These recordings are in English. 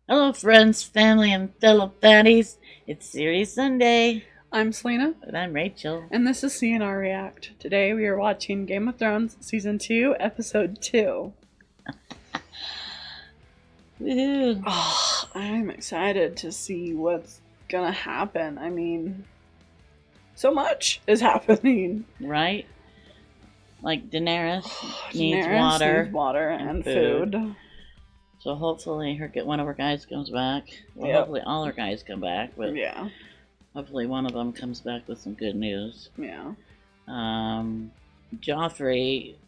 Hello, friends, family, and fellow fatties. It's Series Sunday, I'm Selena, and I'm Rachel. and this is CNR React. Today we are watching Game of Thrones Season 2, Episode 2. Woohoo! Oh, I'm excited to see what's gonna happen. I mean, so much is happening. Right? Like Daenerys needs Daenerys needs water and food. So hopefully one of her guys comes back. Well, Yep. hopefully all her guys come back, but Yeah, hopefully one of them comes back with some good news. yeah. Joffrey,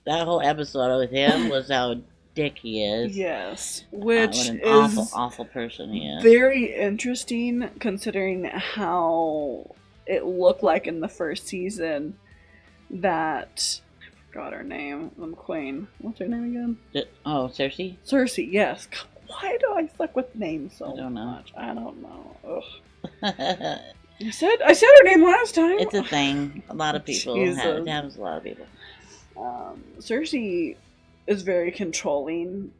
that whole episode with him was how dick he is. Yes, What which an is awful person he is. very interesting considering how it looked like in the first season that I forgot her name, the queen. What's her name again? Cersei? Cersei, yes. Why do I suck with names so I don't know. much? I don't know. Ugh. It's I said her name last time. a thing. A lot of people Jesus. it happens to a lot of people. Cersei is very controlling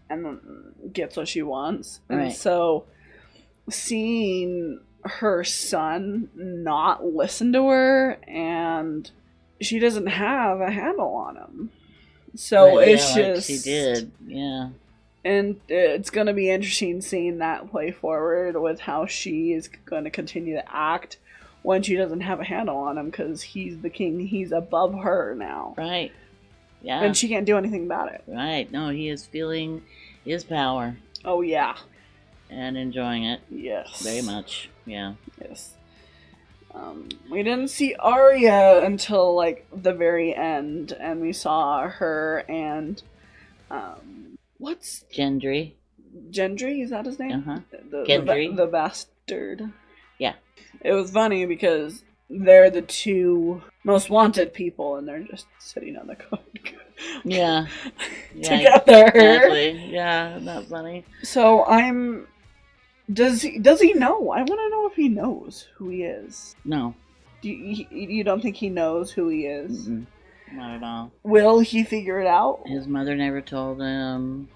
and gets what she wants. And Right. so seeing her son not listen to her, and she doesn't have a handle on him. So Right, it's yeah, just like she did, yeah. And it's going to be interesting seeing that play forward with how she is going to continue to act when she doesn't have a handle on him, because he's the king. He's above her now. Right. Yeah. And she can't do anything about it. Right. No, he is feeling his power Oh, yeah. and enjoying it Yes. very much. Yeah. Yes. We didn't see Arya until, like, the very end, and we saw her and, what's Gendry. Gendry? Is that his name? Uh-huh. Gendry. The bastard. Yeah. It was funny because they're the two most wanted people, and they're just sitting on the code Yeah. together. Exactly. Yeah, not funny. So Does he know? I want to know if he knows who he is. No. You don't think he knows who he is? Mm-mm. Not at all. Will he figure it out? His mother never told him.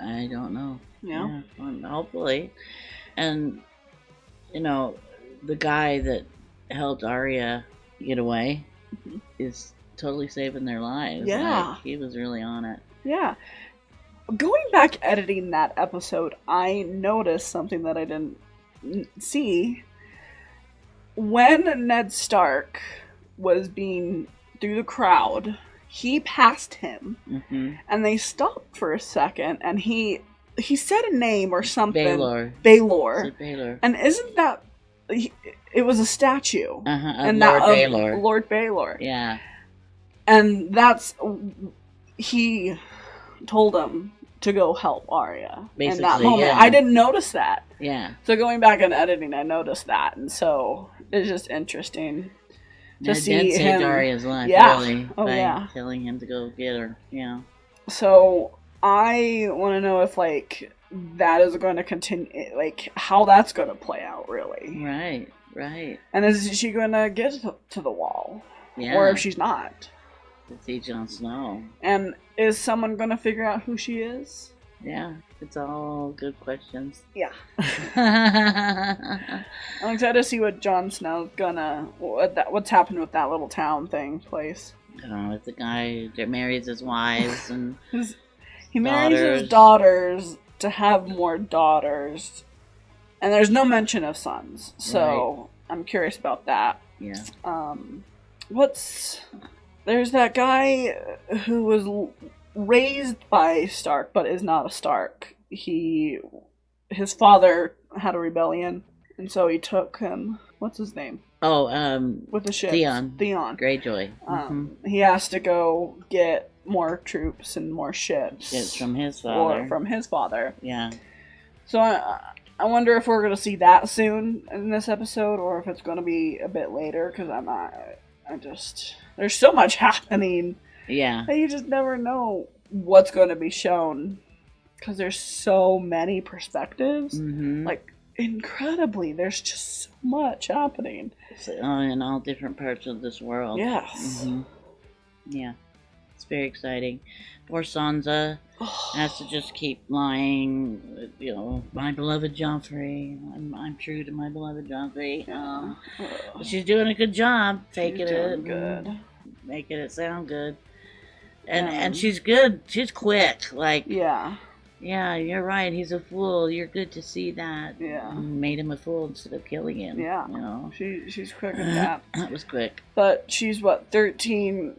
I don't know. Yeah. Well, hopefully. And, the guy that helped Arya get away is totally saving their lives. Yeah. Like, he was really on it. Yeah. Going back editing that episode, I noticed something that I didn't see. When Ned Stark was being through the crowd, he passed him, Mm-hmm. and they stopped for a second, and he said a name or something. Baelor. Baelor. And isn't that... it was a statue. Uh-huh, and Lord that Baelor. Of Lord Baelor. Yeah. And that's... He told him to go help Arya in that moment. Yeah. I didn't notice that. Yeah. So going back and editing, I noticed that, and so it's just interesting to see Ned him. saved Arya's life, Yeah. really, Oh, by yeah. telling him to go get her. Yeah. So I want to know if, like, that is going to continue, like, how that's going to play out, really. Right. And is she going to get to the wall? Yeah. Or if she's not? To see Jon Snow. And is someone going to figure out who she is? Yeah. It's all good questions. Yeah. I'm excited to see what Jon Snow's what's happened with that little town place. It's the guy that marries his wives and He marries his daughters to have more daughters, and there's no mention of sons, so right. I'm curious about that. Yeah. There's that guy who was raised by Stark but is not a Stark. His father had a rebellion, and so he took him. What's his name? With the ship. Theon Greyjoy. Mm-hmm. He has to go get more troops and more ships. It's from his father. From his father. Yeah. So I wonder if we're going to see that soon in this episode, or if it's going to be a bit later, because there's so much happening. Yeah. That you just never know what's going to be shown, because there's so many perspectives. Mm-hmm. Like, incredibly, there's just so much happening. In all different parts of this world. Yes. Mm-hmm. Yeah. It's very exciting. Poor Sansa. has to just keep lying. You know, my beloved Joffrey. I'm true to my beloved Joffrey. But she's doing a good job faking it, good, making it sound good, and she's good. She's quick. Like, yeah, you're right. He's a fool. You're good to see that. Yeah, made him a fool instead of killing him. Yeah, you know, she's quick at that. That was quick. But she's what, 13.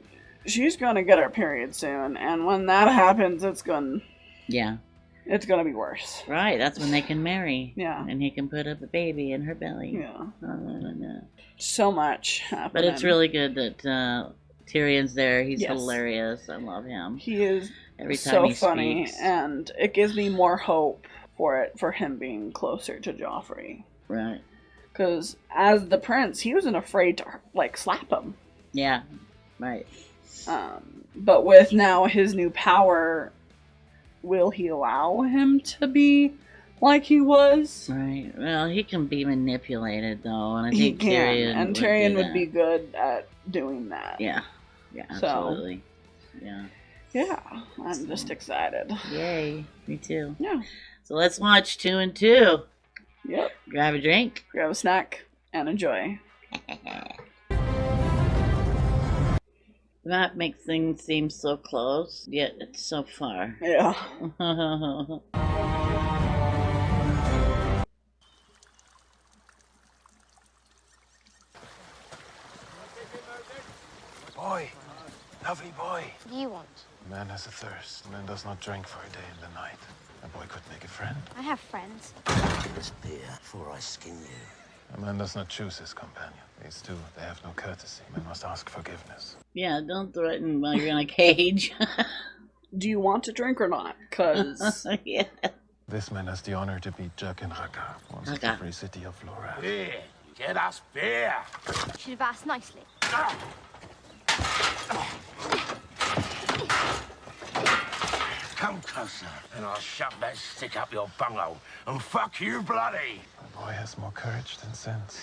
She's gonna get her period soon, and when that happens, it's gonna be worse. Right, that's when they can marry. Yeah. And he can put up a baby in her belly. Yeah. No. So much happening. But it's really good that Tyrion's there. He's hilarious. I love him. He is every time so he funny, speaks. and it gives me more hope for him being closer to Joffrey. Right. Because as the prince, he wasn't afraid to like slap him. Yeah. Right. But with now his new power, will he allow him to be like he was? Right. Well, he can be manipulated though, and I think he can, Tyrion would be good at doing that. Yeah. Yeah. Absolutely. So, yeah. I'm just excited. Yay! Me too. Yeah. So let's watch 2 and 2. Yep. Grab a drink. Grab a snack and enjoy. That makes things seem so close, yet it's so far. Yeah. Boy, lovely boy. What do you want? A man has a thirst. A man does not drink for a day and a night. A boy could make a friend. I have friends. This beer before I skin you. A man does not choose his companion. These two, they have no courtesy. Men must ask forgiveness. Yeah, don't threaten while you're in a cage. Do you want to drink or not? Because... yeah. This man has the honor to be Jack and Raka, once of the free city of Flora. Beer! Get us beer! Should have asked nicely. Come closer, and I'll shove that stick up your bunghole and fuck you bloody! A boy has more courage than sense.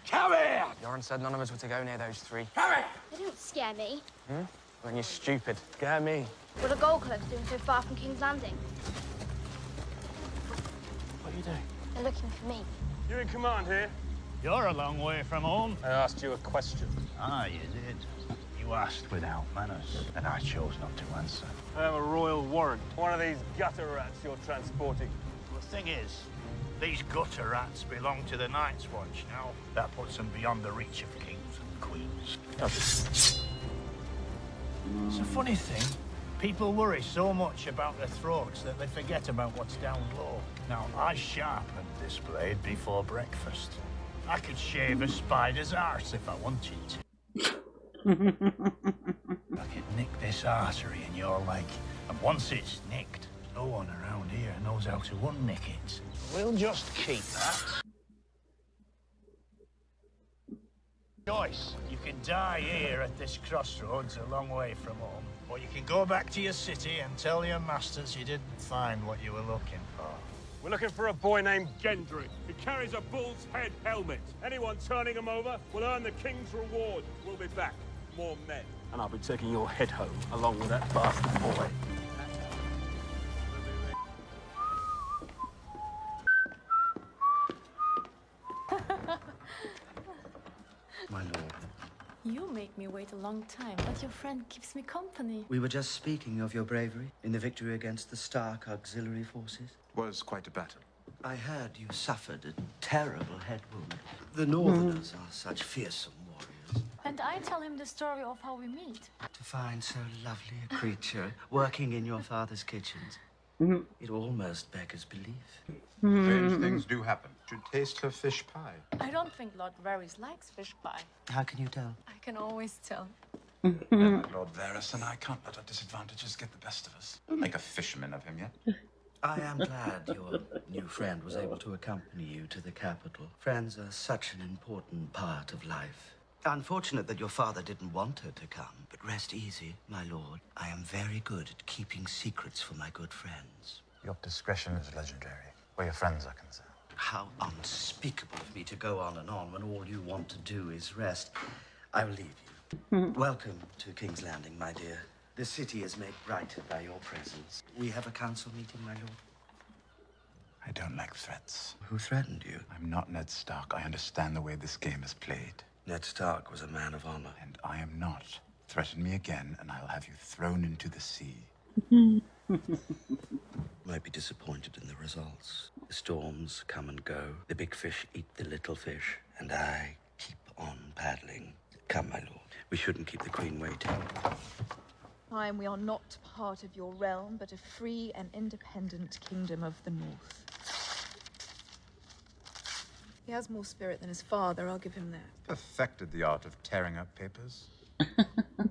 Come here! Yoren said none of us were to go near those three. Come here! They don't scare me. When you're stupid. Scare me. What are gold clubs doing so far from King's Landing? What are you doing? They're looking for me. You in command here? You're a long way from home. I asked you a question. Ah, you did. You asked without manners, and I chose not to answer. I have a royal warrant. One of these gutter rats you're transporting. The thing is, these gutter rats belong to the Night's Watch now. That puts them beyond the reach of kings and queens. It's a funny thing. People worry so much about their throats that they forget about what's down low. Now, I sharpened this blade before breakfast. I could shave a spider's arse if I wanted to. I could nick this artery in your leg, and once it's nicked, no one around here knows how to unnick it. We'll just keep that. Choice. You can die here at this crossroads a long way from home, or you can go back to your city and tell your masters you didn't find what you were looking for. We're looking for a boy named Gendry. He carries a bull's head helmet. Anyone turning him over will earn the king's reward. We'll be back. More men. And I'll be taking your head home, along with that bastard boy. My lord, You make me wait a long time, but your friend keeps me company. We were just speaking of your bravery in the victory against the Stark auxiliary forces. Was quite a battle. I heard you suffered a terrible head wound. The Northerners are such fearsome warriors. And I tell him the story of how we meet. To find so lovely a creature working in your father's kitchens, it almost beggars belief. Strange things do happen. Should taste her fish pie. I don't think Lord Varys likes fish pie. How can you tell? I can always tell. Lord Varys and I can't let our disadvantages get the best of us. Don't make a fisherman of him yet. I am glad your new friend was able to accompany you to the capital. Friends are such an important part of life. Unfortunate that your father didn't want her to come, but rest easy, my lord. I am very good at keeping secrets for my good friends. Your discretion is legendary, where your friends are concerned. How unspeakable of me to go on and on when all you want to do is rest. I will leave you. Welcome to King's Landing, my dear. The city is made brighter by your presence. We have a council meeting, my lord. I don't like threats. Who threatened you? I'm not Ned Stark. I understand the way this game is played. Ned Stark was a man of honor. And I am not. Threaten me again, and I'll have you thrown into the sea. Might be disappointed in the results. The storms come and go. The big fish eat the little fish. And I keep on paddling. Come, my lord. We shouldn't keep the queen waiting. Time we are not part of your realm, but a free and independent kingdom of the north. He has more spirit than his father, I'll give him that. Perfected the art of tearing up papers. You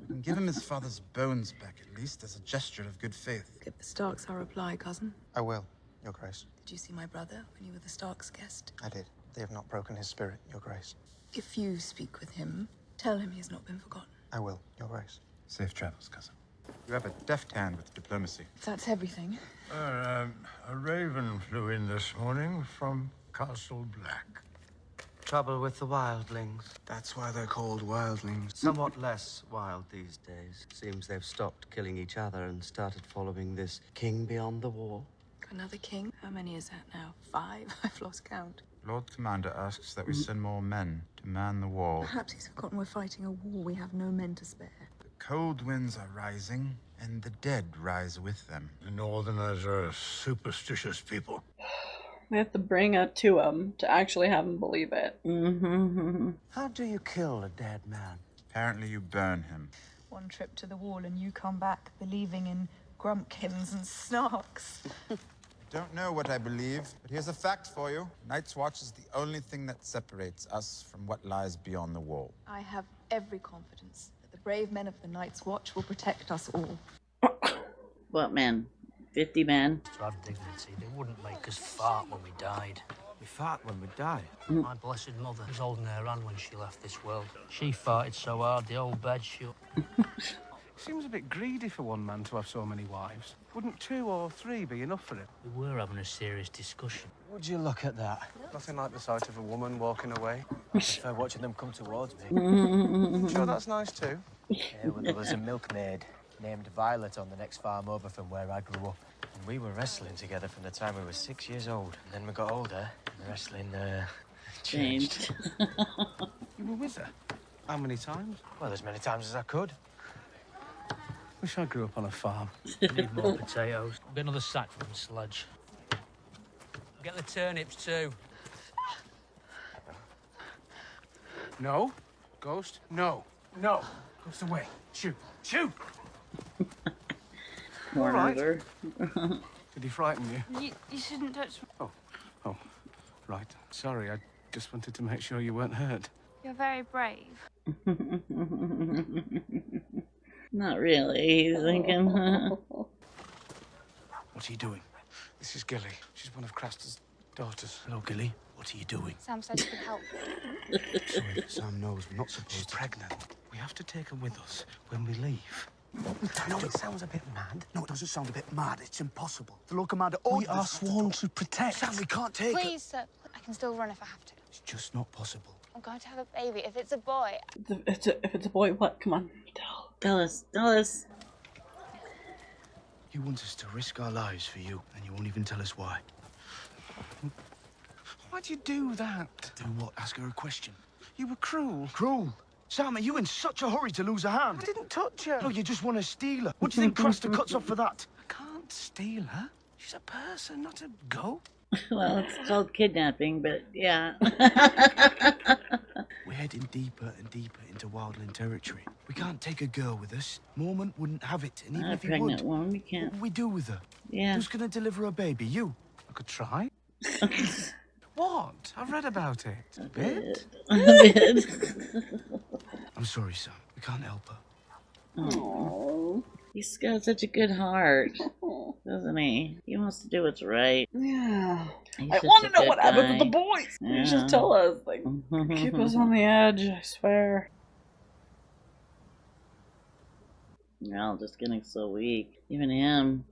can give him his father's bones back, at least, as a gesture of good faith. Give the Starks our reply, cousin. I will, Your Grace. Did you see my brother when you were the Starks' guest? I did. They have not broken his spirit, Your Grace. If you speak with him, tell him he has not been forgotten. I will, Your Grace. Safe travels, cousin. You have a deft hand with diplomacy. That's everything. A raven flew in this morning from Castle Black. Trouble with the wildlings. That's why they're called wildlings. Somewhat less wild these days. Seems they've stopped killing each other and started following this king beyond the wall. Another king? How many is that now? 5? I've lost count. Lord Commander asks that we send more men to man the wall. Perhaps he's forgotten we're fighting a war. We have no men to spare. The cold winds are rising, and the dead rise with them. The Northerners are a superstitious people. We have to bring it to him to actually have him believe it. How do you kill a dead man? Apparently you burn him. One trip to the wall and you come back believing in grumpkins and snarks. I don't know what I believe, but here's a fact for you. Night's Watch is the only thing that separates us from what lies beyond the wall. I have every confidence that the brave men of the Night's Watch will protect us all. What men? 50 men? To have dignity, they wouldn't make us fart when we died. We fart when we die. My blessed mother was holding her hand when she left this world. She farted so hard the whole bed shook. Seems a bit greedy for one man to have so many wives. Wouldn't 2 or 3 be enough for him? We were having a serious discussion. Would you look at that? Nothing like the sight of a woman walking away. I prefer watching them come towards me. Sure, that's nice too. Yeah, well, there was a milkmaid named Violet on the next farm over from where I grew up. And we were wrestling together from the time we were 6 years old. And then we got older, and the wrestling changed. You were with her? How many times? Well, as many times as I could. Wish I grew up on a farm. Need more potatoes. Get another sack from the sledge. Get the turnips too. No. Ghost? No. No. Ghost away. Shoot. Shoot! All right. Did he frighten you? You shouldn't touch me. Oh, right. Sorry, I just wanted to make sure you weren't hurt. You're very brave. Not really, he's thinking. What are you doing? This is Gilly. She's one of Craster's daughters. Hello, Gilly. What are you doing? Sam said you could help. Sorry, but Sam knows we're not supposed She's to. pregnant. We have to take her with us when we leave. No, it sounds a bit mad. No, it doesn't sound a bit mad. It's impossible. The Lord Commander We are sworn to protect. Sam, we can't take her. Please, sir. I can still run if I have to. It's just not possible. I'm going to have a baby. If it's a boy, If it's a boy, what? Come on. Tell us. You want us to risk our lives for you, and you won't even tell us why. Why'd you do that? Do what? Ask her a question. You were cruel. Cruel? Sam, are you in such a hurry to lose a hand? I didn't touch her. No, you just want to steal her. What do you think Craster cuts off for that? I can't steal her. She's a person, not a goat. Well, it's called kidnapping, but yeah. We're heading deeper and deeper into wildland territory. We can't take a girl with us. Mormont wouldn't have it, and even Not a if he pregnant would, woman, we can't. what would we do with her? Yeah. Who's gonna deliver a baby? You? I could try. What? I've read about it. A bit. I'm sorry, Sam. We can't help her. Oh, he's got such a good heart, doesn't he? He wants to do what's right. Yeah. He's I such want a to know good what happens with guy. the boys. Yeah. Please just tell us. Like, keep us on the edge, I swear. They're all just getting so weak. Even him.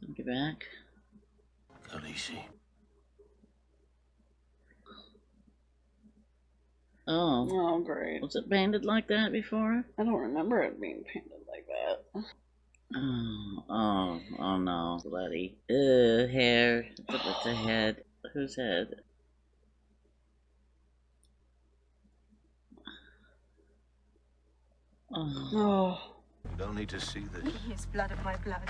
So get back. Khaleesi. Oh. Oh, great. Was it painted like that before? I don't remember it being painted like that. Oh no. Bloody. Hair. It's a head. Whose head? Oh. You don't need to see this. He is blood of my blood.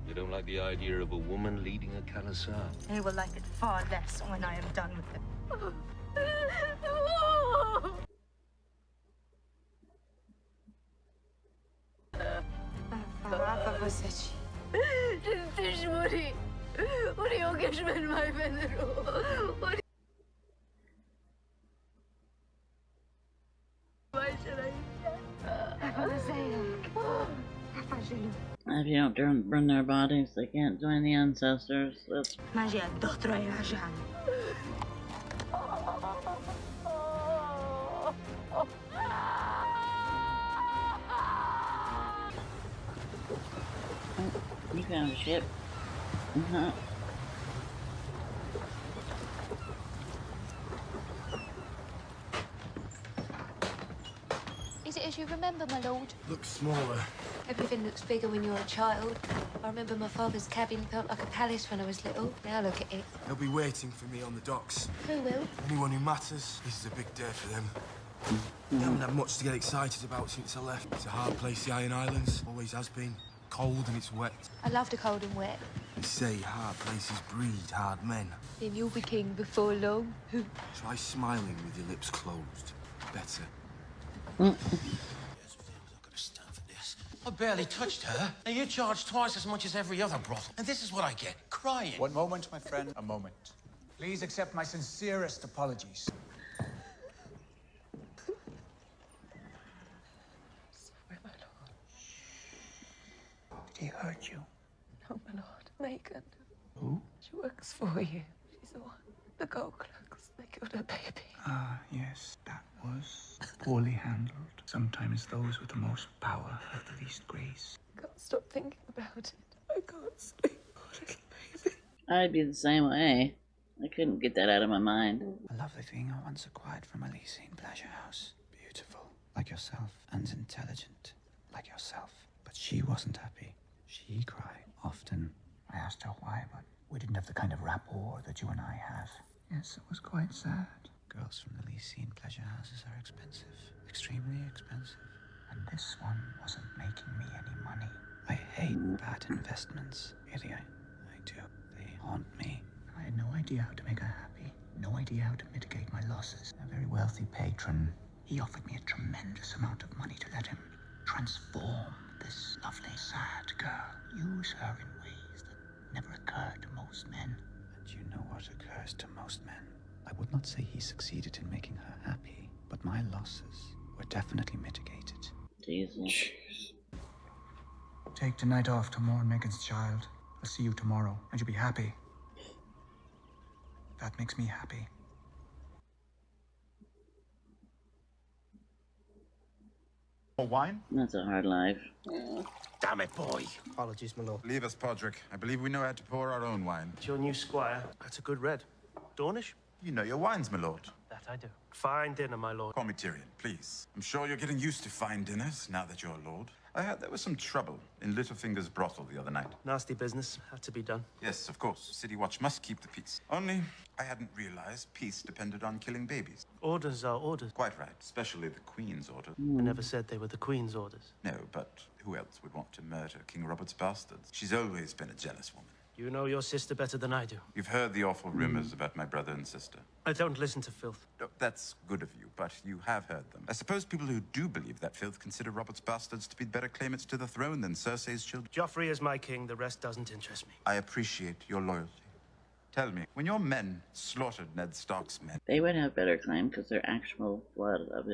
You don't like the idea of a woman leading a Khalasar? He will like it far less when I am done with him. If you don't burn their bodies, they can't join the ancestors. That's... You found a ship. Is it as you remember, my lord? Looks smaller. Everything looks bigger when you're a child. I remember my father's cabin felt like a palace when I was little. Now look at it. They'll be waiting for me on the docks. Who will? Anyone who matters. This is a big day for them. They haven't had much to get excited about since I left. It's a hard place, the Iron Islands. Always has been. Cold and it's wet. I love the cold and wet. They say hard places breed hard men. Then you'll be king before long. Try smiling with your lips closed. Better. I barely touched her. And you charge twice as much as every other brothel. And this is what I get, crying. One moment, my friend, a moment. Please accept my sincerest apologies. Sorry, my lord. Did he hurt you? No, my lord. Megan. Who? She works for you. She's the one. The gold clerks. They killed her baby. Ah, yes, that was poorly handled. Sometimes those with the most power have the least grace. I can't stop thinking about it. I can't sleep. Oh, little baby. I'd be the same way. I couldn't get that out of my mind. A lovely thing I once acquired from a Lycian pleasure house. Beautiful, like yourself, and intelligent, like yourself. But she wasn't happy. She cried often. I asked her why, but we didn't have the kind of rapport that you and I have. Yes, it was quite sad. Girls from the Lycian pleasure houses are expensive. Extremely expensive. And this one wasn't making me any money. I hate bad investments. Really, I do. They haunt me. I had no idea how to make her happy. No idea how to mitigate my losses. A very wealthy patron. He offered me a tremendous amount of money to let him transform this lovely, sad girl. Use her in ways that never occur to most men. And you know what occurs to most men. I would not say he succeeded in making her happy, but my losses were definitely mitigated. Jesus. Take tonight off to mourn Megan's child. I'll see you tomorrow, and you'll be happy. That makes me happy. More wine? That's a hard life. Damn it, boy. Apologies, my lord. Leave us, Podrick. I believe we know how to pour our own wine. It's your new squire. That's a good red. Dornish? You know your wines, my lord. That I do. Fine dinner, my lord. Call me Tyrion, please. I'm sure you're getting used to fine dinners now that you're a lord. I heard there was some trouble in Littlefinger's brothel the other night. Nasty business. Had to be done. Yes, of course. City Watch must keep the peace. Only, I hadn't realized peace depended on killing babies. Orders are orders. Quite right. Especially the Queen's order. I never said they were the Queen's orders. No, but who else would want to murder King Robert's bastards? She's always been a jealous woman. You know your sister better than I do. You've heard the awful rumors about my brother and sister. I don't listen to filth. No, that's good of you, but you have heard them. I suppose people who do believe that filth consider Robert's bastards to be better claimants to the throne than Cersei's children. Joffrey is my king. The rest doesn't interest me. I appreciate your loyalty. Tell me, when your men slaughtered Ned Stark's men... They would have better claim because they're actual blood of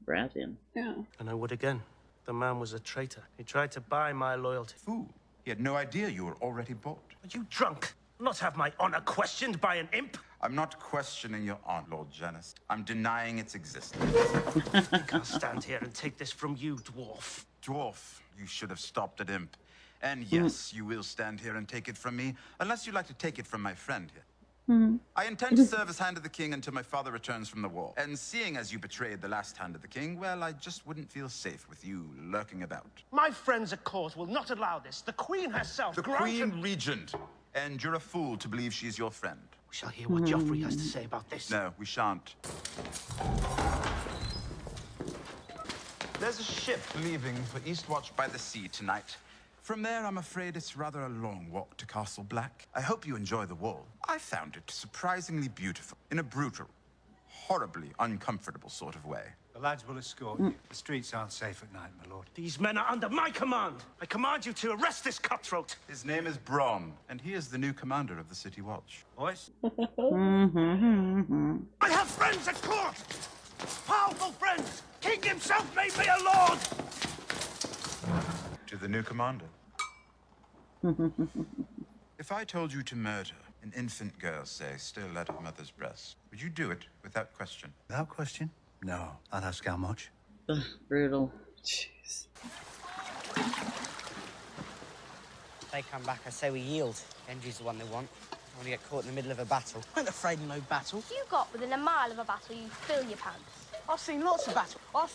Baratheon. Yeah. And I would again. The man was a traitor. He tried to buy my loyalty. Fool. He had no idea you were already bought. Are you drunk? Not have my honor questioned by an imp? I'm not questioning your honor, Lord Janis. I'm denying its existence. I think I'll stand here and take this from you, dwarf. Dwarf, you should have stopped at imp. And yes, you will stand here and take it from me, unless you'd like to take it from my friend here. I intend to serve as Hand of the King until my father returns from the war. And seeing as you betrayed the last Hand of the King, well, I just wouldn't feel safe with you lurking about. My friends at court will not allow this. The Queen herself The Queen Regent. And you're a fool to believe she's your friend. We shall hear what Joffrey has to say about this. No, we shan't. There's a ship leaving for Eastwatch by the Sea tonight. From there, I'm afraid it's rather a long walk to Castle Black. I hope you enjoy the wall. I found it surprisingly beautiful, in a brutal, horribly uncomfortable sort of way. The lads will escort you. The streets aren't safe at night, my lord. These men are under my command. I command you to arrest this cutthroat. His name is Bronn, and he is the new commander of the City Watch. Boys? I have friends at court! Powerful friends! King himself made me a lord! To the new commander. If I told you to murder an infant girl, say, still at her mother's breast, would you do it without question? Without question? No. I'd ask how much. Ugh, brutal. Jeez. They come back, I say we yield. Gendry's the one they want. I want to get caught in the middle of a battle. I ain't afraid of no battle. If you got within a mile of a battle, you fill your pants. I've seen lots of battles. I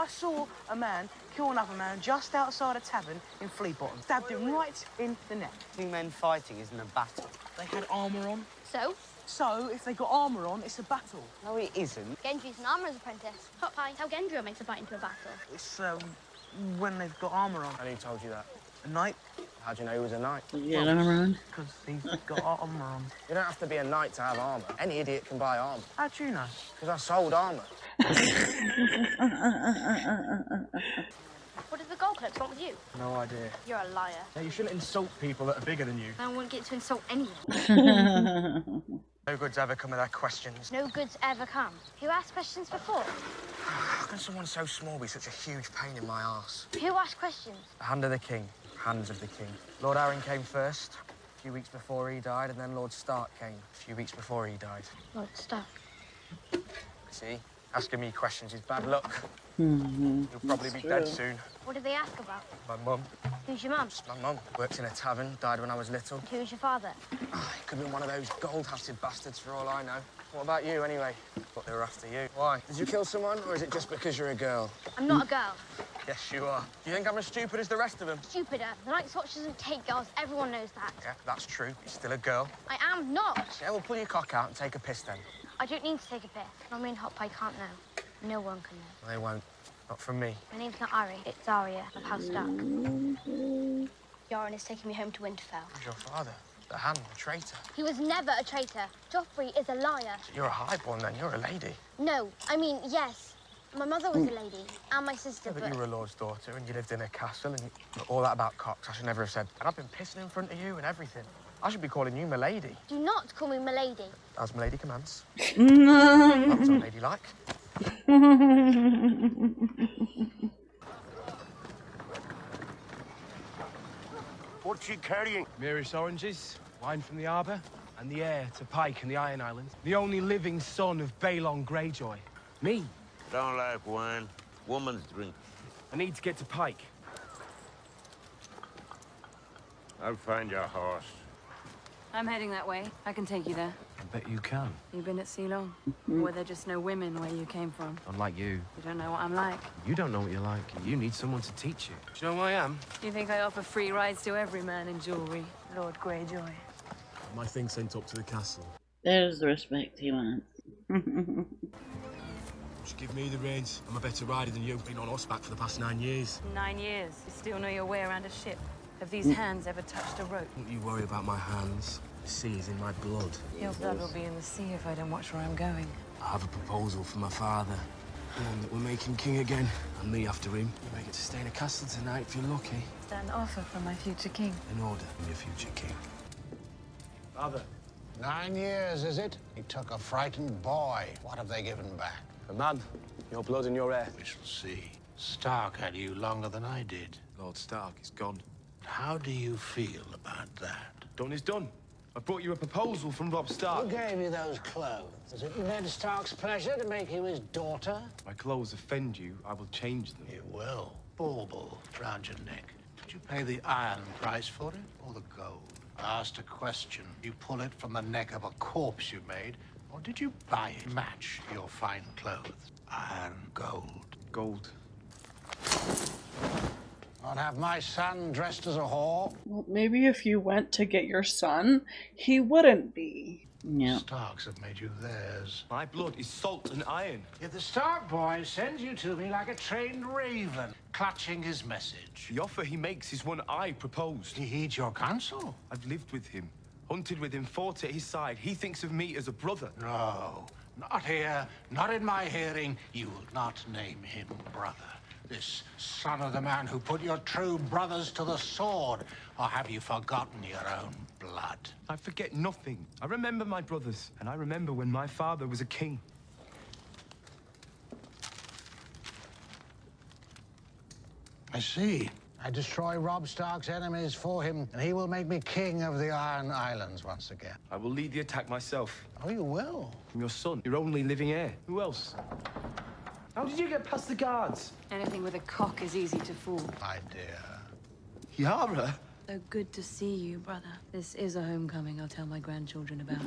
saw a man kill another man just outside a tavern in Fleabottom. Stabbed him right in the neck. Two men fighting isn't a battle. They had armour on. So? So, if they got armour on, it's a battle. No, it isn't. Gendry's an armourer's apprentice. Hot pie, how Gendry makes a fight into a battle. It's, when they've got armour on. And who told you that? A knight. How do you know he was a knight? Yeah, armor on. Because he's got armour on. You don't have to be a knight to have armour. Any idiot can buy armour. How do you know? Because I sold armour. What does the gold cloaks want with you? No idea. You're a liar. Now, you shouldn't insult people that are bigger than you. I wouldn't get to insult anyone. No good's ever come of their questions. No goods ever come. Who asked questions before? How can someone so small be such a huge pain in my arse? Who asked questions? The Hand of the King. Hands of the King. Lord Arryn came first, a few weeks before he died, and then Lord Stark came a few weeks before he died. Lord Stark. See? Asking me questions is bad luck. Mm-hmm. You'll probably be dead soon. What did they ask about? My mum. Who's your mum? My mum worked in a tavern, died when I was little. Who's your father? He could have been one of those gold-hatted bastards for all I know. What about you, anyway? Thought they were after you. Why? Did you kill someone, or is it just because you're a girl? I'm not a girl. Yes, you are. Do you think I'm as stupid as the rest of them? Stupider. The Night's Watch doesn't take girls. Everyone knows that. Yeah, that's true. You're still a girl. I am not. Yeah, well, pull your cock out and take a piss then. I don't need to take a piss. Me and Hot Pie can't know. No one can know. They won't. Not from me. My name's not Ari. It's Arya of House Stark. Yoren is taking me home to Winterfell. Who's your father? The Hand, the traitor. He was never a traitor. Joffrey is a liar. So you're a highborn then. You're a lady. No, I mean, yes. My mother was a lady, and my sister, Yeah, but you were a lord's daughter, and you lived in a castle, and all that about cocks, I should never have said. And I've been pissing in front of you and everything. I should be calling you milady. Do not call me milady. As milady commands. That's unladylike. What's she carrying? Mirish oranges, wine from the harbour, and the heir to Pike and the Iron Islands. The only living son of Theon Greyjoy. Me. Don't like wine. Woman's drink. I need to get to Pike. I'll find your horse. I'm heading that way. I can take you there. I bet you can. You've been at sea long? Or were there just no women where you came from? Unlike you. You don't know what I'm like. You don't know what you're like. You need someone to teach you. Do you know who I am? You think I offer free rides to every man in jewelry? Lord Greyjoy. My thing sent up to the castle. There's the respect he wants. Just give me the reins. I'm a better rider than you. Been on horseback for the past 9 years. 9 years. You still know your way around a ship. Have these hands ever touched a rope? Don't you worry about my hands. The sea is in my blood. Your blood will be in the sea if I don't watch where I'm going. I have a proposal for my father. One that we're making king again, and me after him. You may get to stay in a castle tonight if you're lucky. Is that an offer from my future king? In order, I'm your future king. Father. 9 years, is it? He took a frightened boy. What have they given back? A man. Your blood and your hair. We shall see. Stark had you longer than I did. Lord Stark is gone. How do you feel about that? Done is done. I brought you a proposal from Robb Stark. Who gave you those clothes? Was it Ned Stark's pleasure to make you his daughter? If my clothes offend you, I will change them. You will. Bauble round your neck. Did you pay the iron price for it, or the gold? Asked a question. You pull it from the neck of a corpse you made, or did you buy it? Match your fine clothes. Iron, gold. Gold. Not have my son dressed as a whore? Well, maybe if you went to get your son, he wouldn't be. Yeah. Starks have made you theirs. My blood is salt and iron. Yet the Stark boy sends you to me like a trained raven, clutching his message. The offer he makes is one I proposed. He heeds your counsel? I've lived with him, hunted with him, fought at his side. He thinks of me as a brother. No, not here, not in my hearing. You will not name him brother. This son of the man who put your true brothers to the sword. Or have you forgotten your own blood? I forget nothing. I remember my brothers, and I remember when my father was a king. I see. I destroy Robb Stark's enemies for him, and he will make me king of the Iron Islands once again. I will lead the attack myself. Oh, you will? I'm your son, your only living heir. Who else? How did you get past the guards? Anything with a cock is easy to fool. My dear. Yara? So good to see you, brother. This is a homecoming I'll tell my grandchildren about.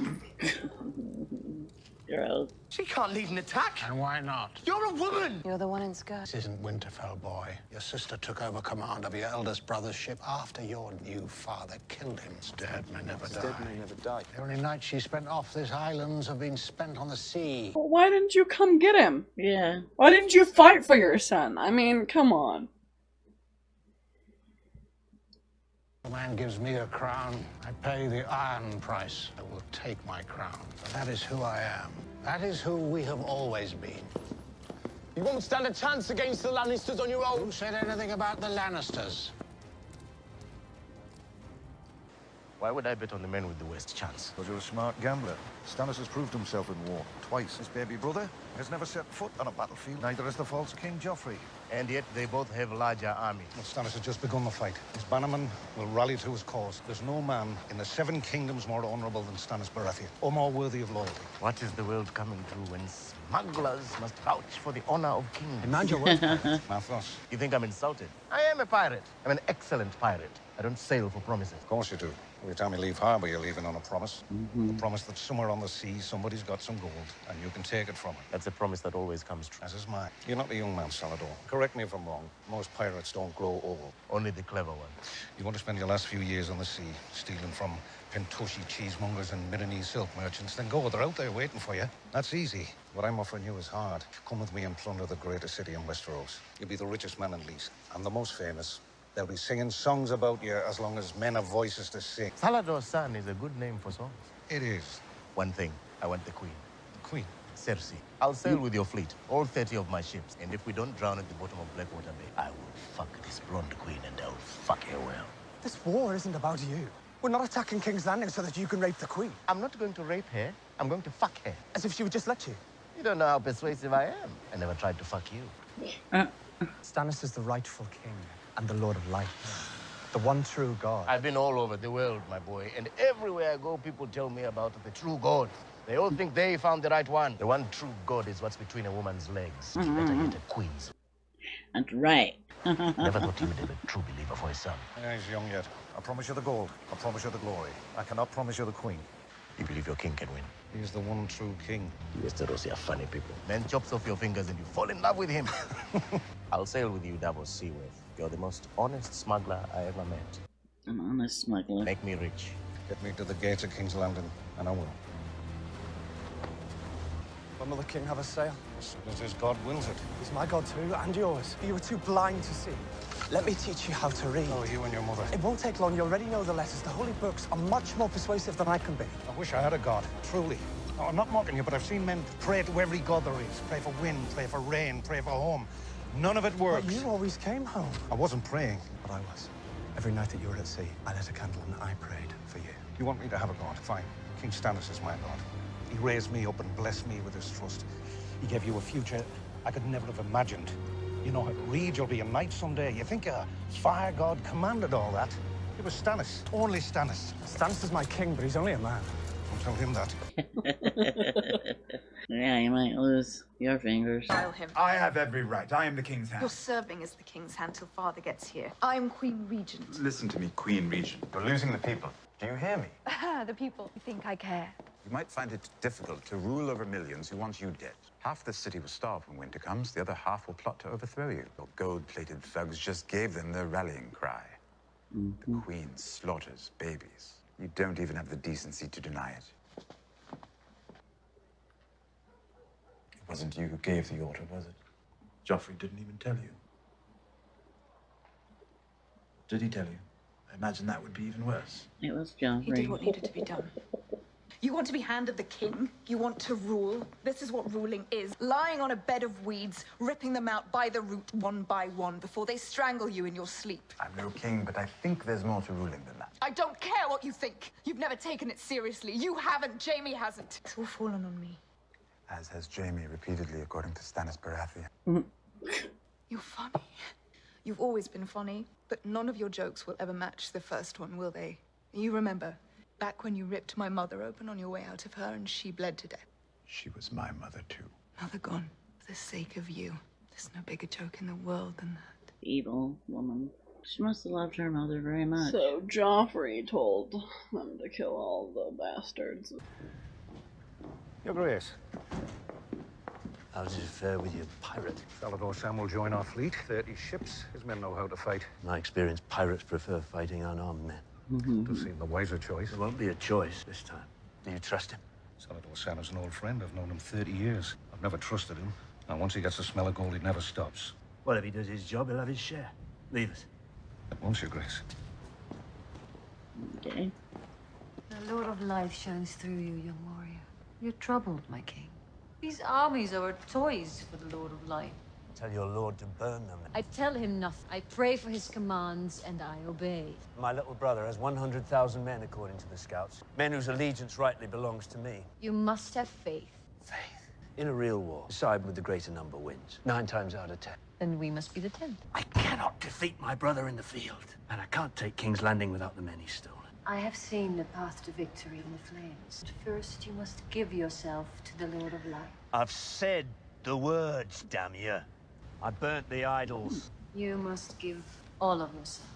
Gross. She can't lead an attack. And why not? You're a woman! You're the one in skirt. This isn't Winterfell, boy. Your sister took over command of your eldest brother's ship after your new father killed him. His dead may never die. Dead may never die. The only nights she spent off this islands have been spent on the sea. Well, why didn't you come get him? Yeah. Why didn't you fight for your son? I mean, come on. The man gives me a crown. I pay the iron price. I will take my crown. That is who I am. That is who we have always been. You won't stand a chance against the Lannisters on your own. Who said anything about the Lannisters? Why would I bet on the men with the worst chance? Because you're a smart gambler. Stannis has proved himself in war. Twice. His baby brother has never set foot on a battlefield. Neither has the false King Joffrey. And yet they both have larger armies. Well, Stannis has just begun the fight. His bannermen will rally to his cause. There's no man in the Seven Kingdoms more honorable than Stannis Baratheon, or more worthy of loyalty. What is the world coming to when smugglers must vouch for the honor of kings? Mind your words, Mathos. You think I'm insulted? I am a pirate. I'm an excellent pirate. I don't sail for promises. Of course you do. Every time you leave harbor, you're leaving on a promise. A promise that somewhere on the sea, somebody's got some gold, and you can take it from it. That's a promise that always comes true. As is mine. You're not a young man, Salador. Correct me if I'm wrong. Most pirates don't grow old. Only the clever ones. You want to spend your last few years on the sea, stealing from Pentoshi cheesemongers and Milanese silk merchants, then go. They're out there waiting for you. That's easy. What I'm offering you is hard. Come with me and plunder the greatest city in Westeros. You'll be the richest man in Leeds, and the most famous. They'll be singing songs about you as long as men have voices to sing. Salador's son is a good name for songs. It is. One thing, I want the queen. The queen? Cersei. I'll sail with your fleet, all 30 of my ships, and if we don't drown at the bottom of Blackwater Bay, I will fuck this blonde queen and I'll fuck her well. This war isn't about you. We're not attacking King's Landing so that you can rape the queen. I'm not going to rape her. I'm going to fuck her. As if she would just let you. You don't know how persuasive I am. I never tried to fuck you. Stannis is the rightful king and the Lord of Light. The one true God. I've been all over the world, my boy, and everywhere I go, people tell me about the true God. They all think they found the right one. The one true God is what's between a woman's legs. You better get a queen's. That's right. Never thought he would have a true believer for his son. Yeah, he's young yet. I promise you the gold. I promise you the glory. I cannot promise you the queen. You believe your king can win? He's the one true king. Westeros are funny people. Man chops off your fingers and you fall in love with him. I'll sail with you, Davos Seaworth. You're the most honest smuggler I ever met. An honest smuggler. Make me rich. Get me to the gates of King's Landing, and I will. Will another king have a sail? As soon as his God wills it. He's my God too, and yours. You were too blind to see. Let me teach you how to read. Oh, you and your mother. It won't take long. You already know the letters. The holy books are much more persuasive than I can be. I wish I had a God, truly. No, I'm not mocking you, but I've seen men pray to every god there is. Pray for wind, pray for rain, pray for home. None of it works. But you always came home. I wasn't praying. But I was. Every night that you were at sea, I lit a candle and I prayed for you. You want me to have a God? Fine. King Stannis is my God. He raised me up and blessed me with his trust. He gave you a future I could never have imagined. You know, Reed, you'll be a knight someday. You think a fire god commanded all that? It was Stannis. Only Stannis. Stannis is my king, but he's only a man. Don't tell him that. Yeah, you might lose your fingers. File him. I have every right. I am the king's hand. You're serving as the king's hand till father gets here. I'm Queen Regent. Listen to me, Queen Regent. You're losing the people. Do you hear me? The people think I care. You might find it difficult to rule over millions who want you dead. Half the city will starve when winter comes. The other half will plot to overthrow you. Your gold-plated thugs just gave them their rallying cry. The queen slaughters babies. You don't even have the decency to deny it. It wasn't you who gave the order, was it? Joffrey didn't even tell you. Did he tell you? I imagine that would be even worse. It was Joffrey. He did what needed to be done. You want to be hand of the king? You want to rule? This is what ruling is. Lying on a bed of weeds, ripping them out by the root one by one before they strangle you in your sleep. I'm no king, but I think there's more to ruling than that. I don't care what you think. You've never taken it seriously. You haven't. Jamie hasn't. It's all fallen on me. As has Jamie repeatedly, according to Stannis Baratheon. You're funny. You've always been funny, but none of your jokes will ever match the first one, will they? You remember, back when you ripped my mother open on your way out of her and she bled to death. She was my mother, too. Mother gone, for the sake of you. There's no bigger joke in the world than that. Evil woman. She must have loved her mother very much. So Joffrey told them to kill all the bastards. Your Grace. How does it fare with your pirate? Salvador Sam will join our fleet. 30 ships. His men know how to fight. In my experience, pirates prefer fighting unarmed men. Does seem the wiser choice. There won't be a choice this time. Do you trust him? Salvador Sam is an old friend. I've known him 30 years. I've never trusted him. And once he gets the smell of gold, he never stops. Well, if he does his job, he'll have his share. Leave us. At once, Your Grace. Okay. The Lord of Light shines through you, young warrior. You're troubled, my king. These armies are toys for the Lord of Light. Tell your lord to burn them. I tell him nothing. I pray for his commands, and I obey. My little brother has 100,000 men, according to the scouts. Men whose allegiance rightly belongs to me. You must have faith. In a real war, the side with the greater number wins. 9 times out of 10. Then we must be the 10th. I cannot defeat my brother in the field. And I can't take King's Landing without the men he's stolen. I have seen the path to victory in the flames. But first, you must give yourself to the Lord of Light. I've said the words, damn you. I burnt the idols. You must give all of yourself.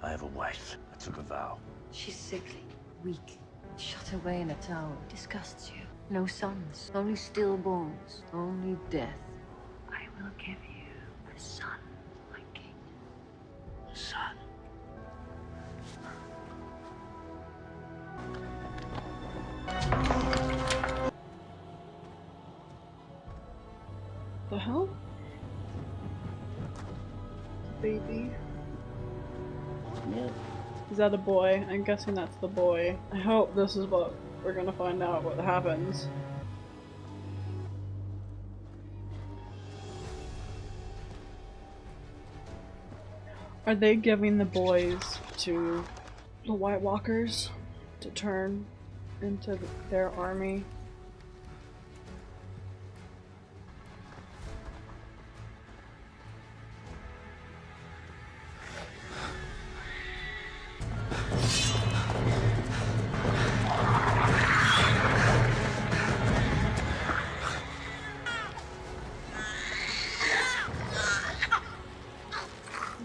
I have a wife. I took a vow. She's sickly, weak, shut away in a tower. Disgusts you. No sons, only stillborns, only death. I will give you a son, my king. A son. The hell? Baby. Yep. Is that a boy? I'm guessing that's the boy. I hope this is what we're gonna find out what happens. Are they giving the boys to the White Walkers to turn into their army?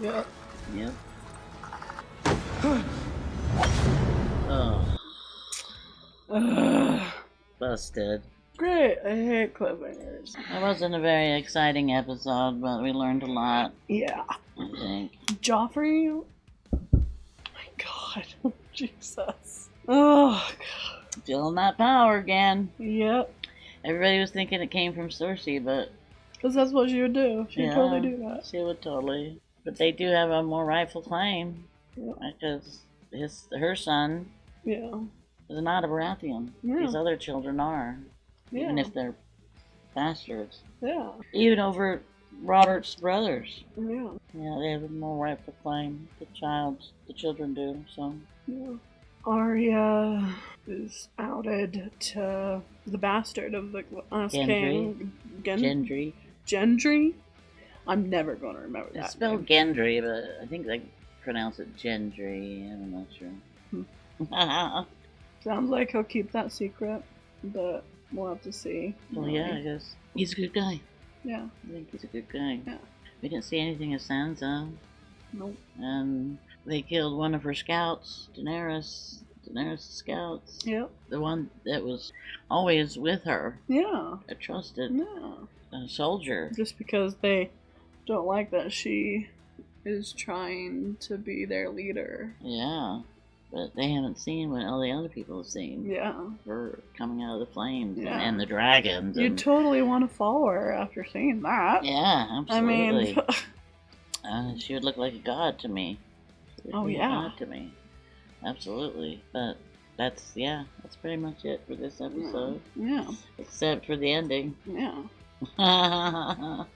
Yep. Yep. Oh. Busted. Great, I hate cliffhangers. It wasn't a very exciting episode, but we learned a lot. Yeah. I think. Joffrey? My god. Jesus. Oh, God. Feeling that power again. Yep. Everybody was thinking it came from Cersei, but... Because that's what she would do. She'd totally do that. She would totally. But they do have a more rightful claim. Because her son is not a Baratheon. Yeah. These other children are. Even Yeah. if they're bastards. Yeah. Even over Robert's brothers. Yeah. Yeah, they have a more rightful claim. The children do, so. Yeah. Arya is outed to the bastard of the last king. Gendry. Gendry? I'm never going to remember that. It's spelled Gendry, but I think they pronounce it Gendry. I'm not sure. Sounds like he'll keep that secret. but we'll have to see. Well, yeah, I guess. He's a good guy. Yeah. I think he's a good guy. Yeah. We didn't see anything of Sansa. Nope. And they killed one of her scouts, Daenerys' scouts. Yep. The one that was always with her. Yeah. A trusted Yeah. soldier. Just because they don't like that she is trying to be their leader. Yeah. But they haven't seen what all the other people have seen. Yeah. Her coming out of the flames Yeah. and the dragons. You totally want to follow her after seeing that. Yeah, absolutely. I mean... she would look like a god to me. She would be a yeah. god to me. Absolutely. But that's pretty much it for this episode. Yeah. Except for the ending. Yeah. What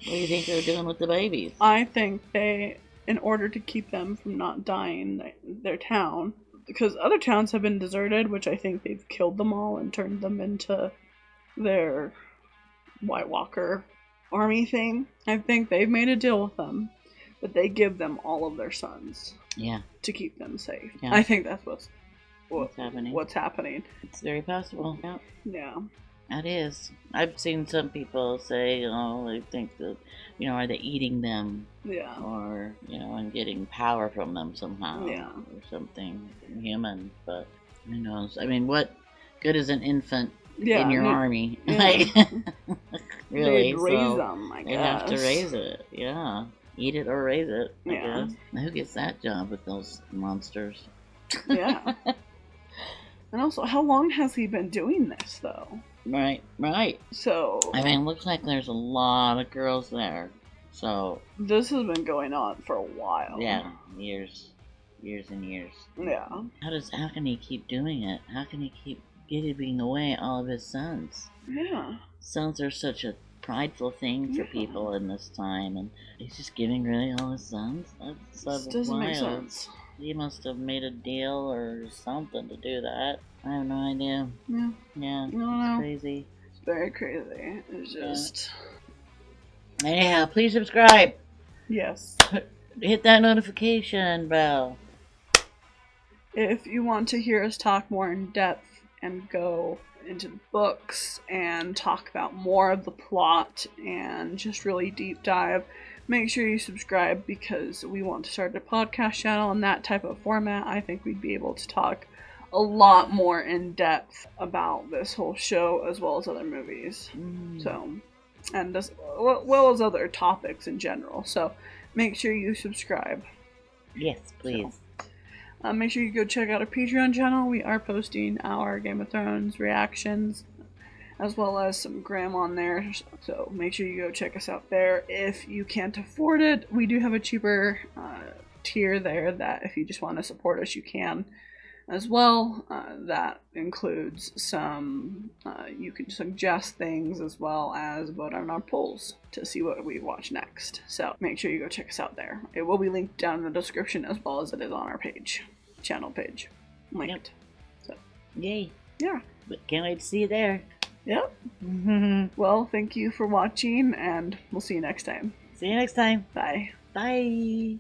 do you think they're doing with the babies? I think they, in order to keep them from not dying, their town, because other towns have been deserted, which I think they've killed them all and turned them into their White Walker army thing. I think they've made a deal with them, but they give them all of their sons. Yeah. To keep them safe. Yeah. I think that's what's happening. What's happening. It's very possible. Yeah. Yeah. That is. I've seen some people say, they think that, are they eating them? Yeah. Or, and getting power from them somehow. Yeah. Or something human. But who knows? I mean, what good is an infant in your army? Yeah. Like, really? They'd raise them, I guess. They have to raise it. Yeah. Eat it or raise it, I Yeah. guess. Now, who gets that job with those monsters? Yeah. And also, how long has he been doing this, though? Right. So... I mean, it looks like there's a lot of girls there. So... This has been going on for a while. Yeah. Years and years. Yeah. How can he keep doing it? How can he keep giving away all of his sons? Yeah. Sons are such a prideful thing for people in this time, and he's just giving away all his sons? That's doesn't wild. make sense. He must have made a deal or something to do that. I have no idea. Yeah. Yeah, I don't it's know. crazy. It's very crazy. It's just... Anyhow, please subscribe. Yes. Hit that notification bell. If you want to hear us talk more in depth and go into the books and talk about more of the plot and just really deep dive, make sure you subscribe, because we want to start a podcast channel in that type of format. I think we'd be able to talk a lot more in depth about this whole show as well as other movies. So, and as well as other topics in general. So make sure you subscribe. Yes, please. So, make sure you go check out our Patreon channel. We are posting our Game of Thrones reactions as well as some Graham on there. So make sure you go check us out there. If you can't afford it, we do have a cheaper tier there that if you just want to support us, you can as well. That includes some, you can suggest things as well as vote on our polls to see what we watch next. So make sure you go check us out there. It will be linked down in the description as well as it is on our channel page. Linked. So, yay. Yeah. But can't wait to see you there. Yep. Well, thank you for watching, and we'll see you next time. See you next time. Bye. Bye.